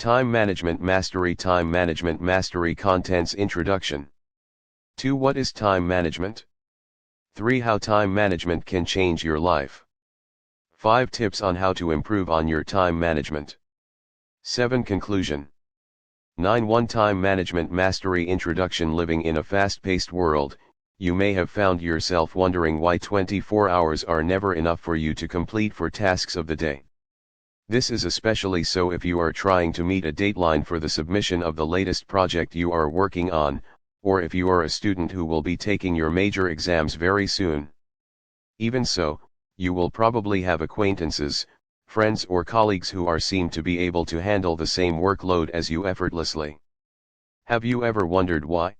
Time Management Mastery. Time Management Mastery Contents Introduction. 2. What is time management? 3. How time management can change your life. 5. Tips on how to improve on your time management. 7. Conclusion. 9. 1. Time Management Mastery Introduction. Living in a fast-paced world, you may have found yourself wondering why 24 hours are never enough for you to complete 4 tasks of the day. This is especially so if you are trying to meet a deadline for the submission of the latest project you are working on, or if you are a student who will be taking your major exams very soon. Even so, you will probably have acquaintances, friends or colleagues who seem to be able to handle the same workload as you effortlessly. Have you ever wondered why?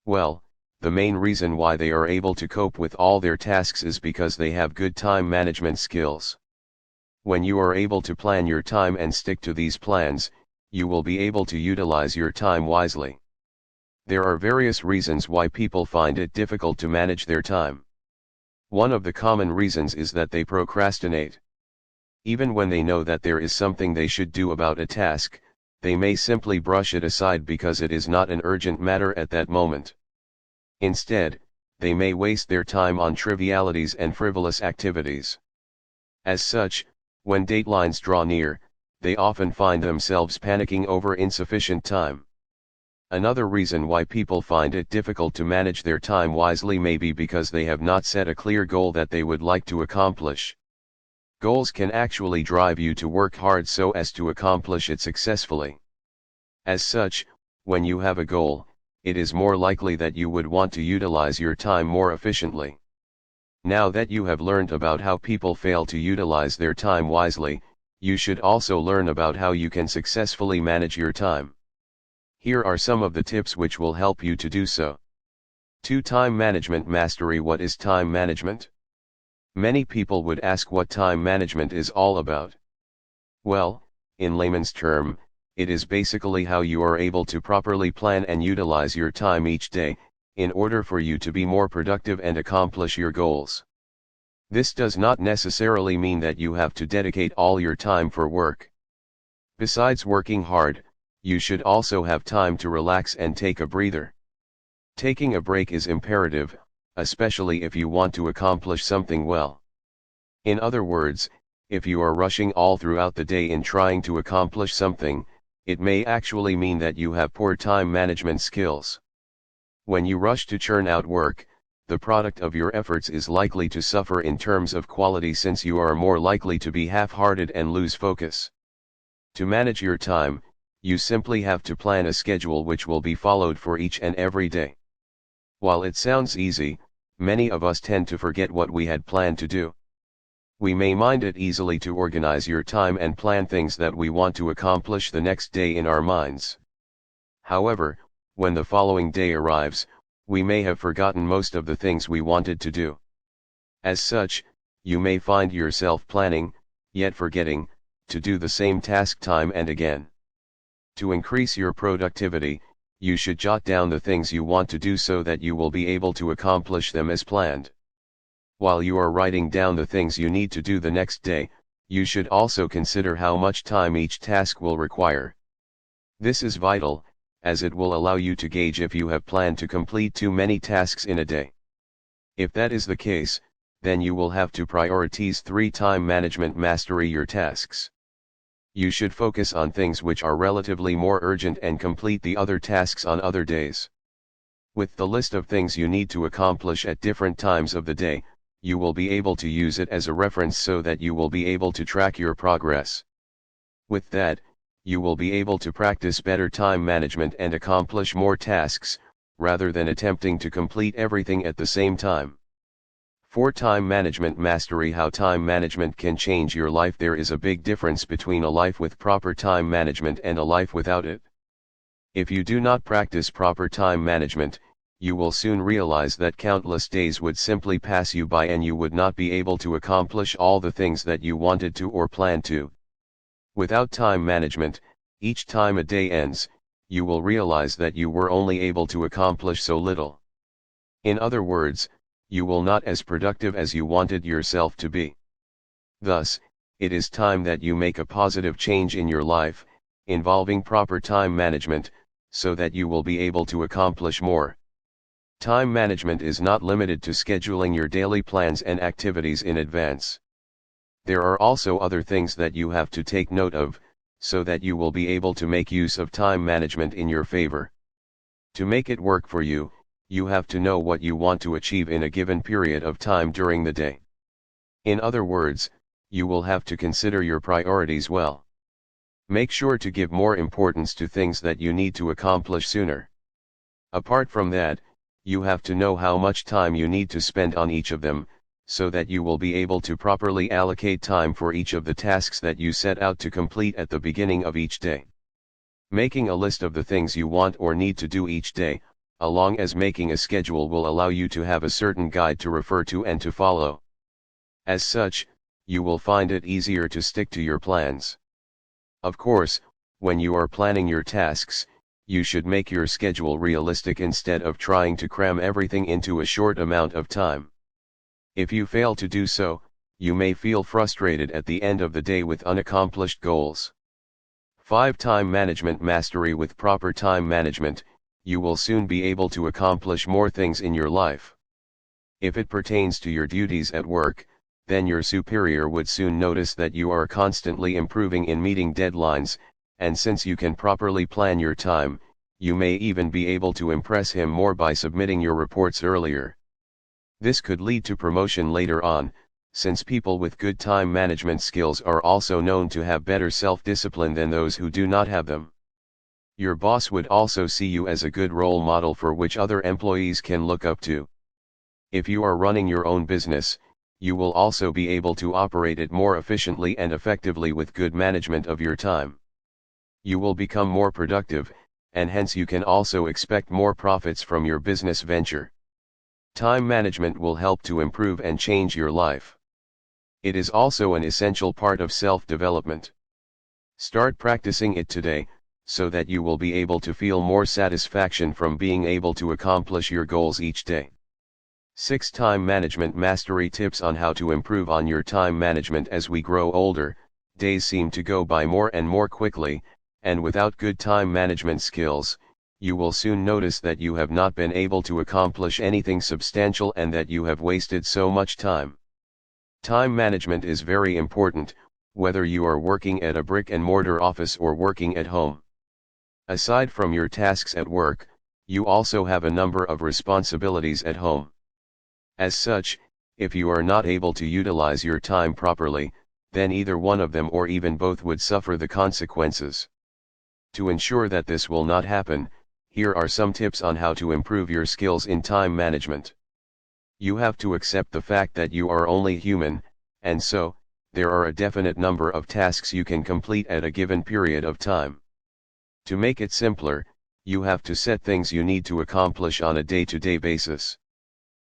Well, the main reason why they are able to cope with all their tasks is because they have good time management skills. When you are able to plan your time and stick to these plans, you will be able to utilize your time wisely. There are various reasons why people find it difficult to manage their time. One of the common reasons is that they procrastinate. Even when they know that there is something they should do about a task, they may simply brush it aside because it is not an urgent matter at that moment. Instead, they may waste their time on trivialities and frivolous activities. As such, when deadlines draw near, they often find themselves panicking over insufficient time. Another reason why people find it difficult to manage their time wisely may be because they have not set a clear goal that they would like to accomplish. Goals can actually drive you to work hard so as to accomplish it successfully. As such, when you have a goal, it is more likely that you would want to utilize your time more efficiently. Now that you have learned about how people fail to utilize their time wisely, you should also learn about how you can successfully manage your time. Here are some of the tips which will help you to do so. 2. Time Management Mastery. What is time management? Many people would ask what time management is all about. Well, in layman's term, it is basically how you are able to properly plan and utilize your time each day, in order for you to be more productive and accomplish your goals. This does not necessarily mean that you have to dedicate all your time for work. Besides working hard, you should also have time to relax and take a breather. Taking a break is imperative, especially if you want to accomplish something well. In other words, if you are rushing all throughout the day in trying to accomplish something, it may actually mean that you have poor time management skills. When you rush to churn out work, the product of your efforts is likely to suffer in terms of quality since you are more likely to be half-hearted and lose focus. To manage your time, you simply have to plan a schedule which will be followed for each and every day. While it sounds easy, many of us tend to forget what we had planned to do. We may find it easily to organize your time and plan things that we want to accomplish the next day in our minds. However, when the following day arrives, we may have forgotten most of the things we wanted to do. As such, you may find yourself planning, yet forgetting, to do the same task time and again. To increase your productivity, you should jot down the things you want to do so that you will be able to accomplish them as planned. While you are writing down the things you need to do the next day, you should also consider how much time each task will require. This is vital, as it will allow you to gauge if you have planned to complete too many tasks in a day. If that is the case, then you will have to prioritize 3. Time Management Mastery. Your tasks. You should focus on things which are relatively more urgent and complete the other tasks on other days. With the list of things you need to accomplish at different times of the day, you will be able to use it as a reference so that you will be able to track your progress. With that, you will be able to practice better time management and accomplish more tasks, rather than attempting to complete everything at the same time. 4. Time Management Mastery. How time management can change your life. There is a big difference between a life with proper time management and a life without it. If you do not practice proper time management, you will soon realize that countless days would simply pass you by and you would not be able to accomplish all the things that you wanted to or planned to. Without time management, each time a day ends, you will realize that you were only able to accomplish so little. In other words, you will not as productive as you wanted yourself to be. Thus, it is time that you make a positive change in your life, involving proper time management, so that you will be able to accomplish more. Time management is not limited to scheduling your daily plans and activities in advance. There are also other things that you have to take note of, so that you will be able to make use of time management in your favor. To make it work for you, you have to know what you want to achieve in a given period of time during the day. In other words, you will have to consider your priorities well. Make sure to give more importance to things that you need to accomplish sooner. Apart from that, you have to know how much time you need to spend on each of them, so that you will be able to properly allocate time for each of the tasks that you set out to complete at the beginning of each day. Making a list of the things you want or need to do each day, along as making a schedule, will allow you to have a certain guide to refer to and to follow. As such, you will find it easier to stick to your plans. Of course, when you are planning your tasks, you should make your schedule realistic instead of trying to cram everything into a short amount of time. If you fail to do so, you may feel frustrated at the end of the day with unaccomplished goals. 5. Time management mastery. With proper time management, you will soon be able to accomplish more things in your life. If it pertains to your duties at work, then your superior would soon notice that you are constantly improving in meeting deadlines, and since you can properly plan your time, you may even be able to impress him more by submitting your reports earlier. This could lead to promotion later on, since people with good time management skills are also known to have better self-discipline than those who do not have them. Your boss would also see you as a good role model for which other employees can look up to. If you are running your own business, you will also be able to operate it more efficiently and effectively with good management of your time. You will become more productive, and hence you can also expect more profits from your business venture. Time management will help to improve and change your life. It is also an essential part of self-development. Start practicing it today, so that you will be able to feel more satisfaction from being able to accomplish your goals each day. 6. Time management mastery. Tips on how to improve on your time management. As we grow older, days seem to go by more and more quickly, and without good time management skills, you will soon notice that you have not been able to accomplish anything substantial and that you have wasted so much time. Time management is very important, whether you are working at a brick-and-mortar office or working at home. Aside from your tasks at work, you also have a number of responsibilities at home. As such, if you are not able to utilize your time properly, then either one of them or even both would suffer the consequences. To ensure that this will not happen, here are some tips on how to improve your skills in time management. You have to accept the fact that you are only human, and so, there are a definite number of tasks you can complete at a given period of time. To make it simpler, you have to set things you need to accomplish on a day-to-day basis.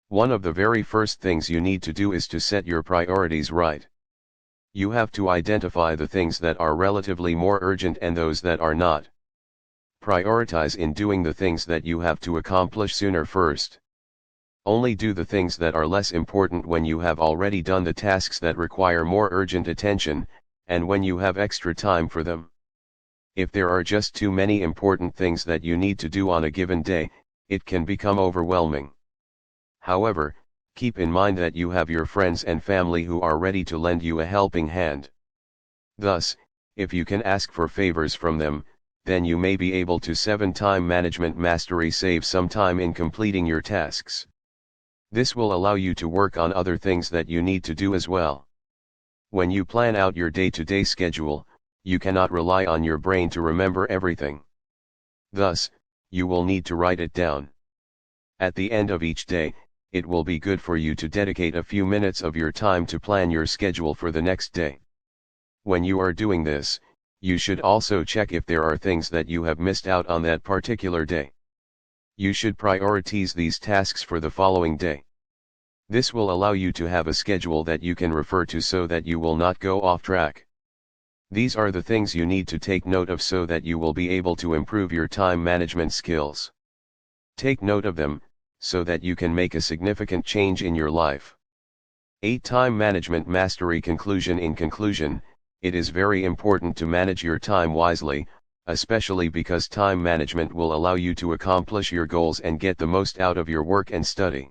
One of the very first things you need to do is to set your priorities right. You have to identify the things that are relatively more urgent and those that are not. Prioritize in doing the things that you have to accomplish sooner first. Only do the things that are less important when you have already done the tasks that require more urgent attention, and when you have extra time for them. If there are just too many important things that you need to do on a given day, it can become overwhelming. However, keep in mind that you have your friends and family who are ready to lend you a helping hand. Thus, if you can ask for favors from them, then you may be able to 7. Time management mastery. Save some time in completing your tasks. This will allow you to work on other things that you need to do as well. When you plan out your day-to-day schedule, you cannot rely on your brain to remember everything. Thus, you will need to write it down. At the end of each day, it will be good for you to dedicate a few minutes of your time to plan your schedule for the next day. When you are doing this, you should also check if there are things that you have missed out on that particular day. You should prioritize these tasks for the following day. This will allow you to have a schedule that you can refer to so that you will not go off track. These are the things you need to take note of so that you will be able to improve your time management skills. Take note of them, so that you can make a significant change in your life. 8. Time management mastery. Conclusion. In conclusion, it is very important to manage your time wisely, especially because time management will allow you to accomplish your goals and get the most out of your work and study.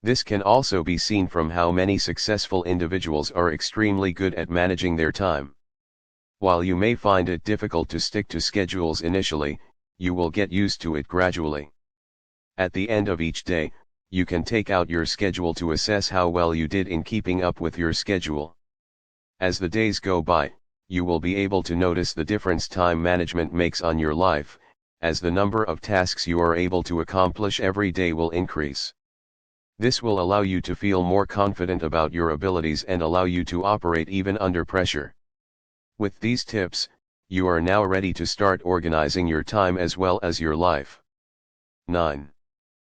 This can also be seen from how many successful individuals are extremely good at managing their time. While you may find it difficult to stick to schedules initially, you will get used to it gradually. At the end of each day, you can take out your schedule to assess how well you did in keeping up with your schedule. As the days go by, you will be able to notice the difference time management makes on your life, as the number of tasks you are able to accomplish every day will increase. This will allow you to feel more confident about your abilities and allow you to operate even under pressure. With these tips, you are now ready to start organizing your time as well as your life. 9.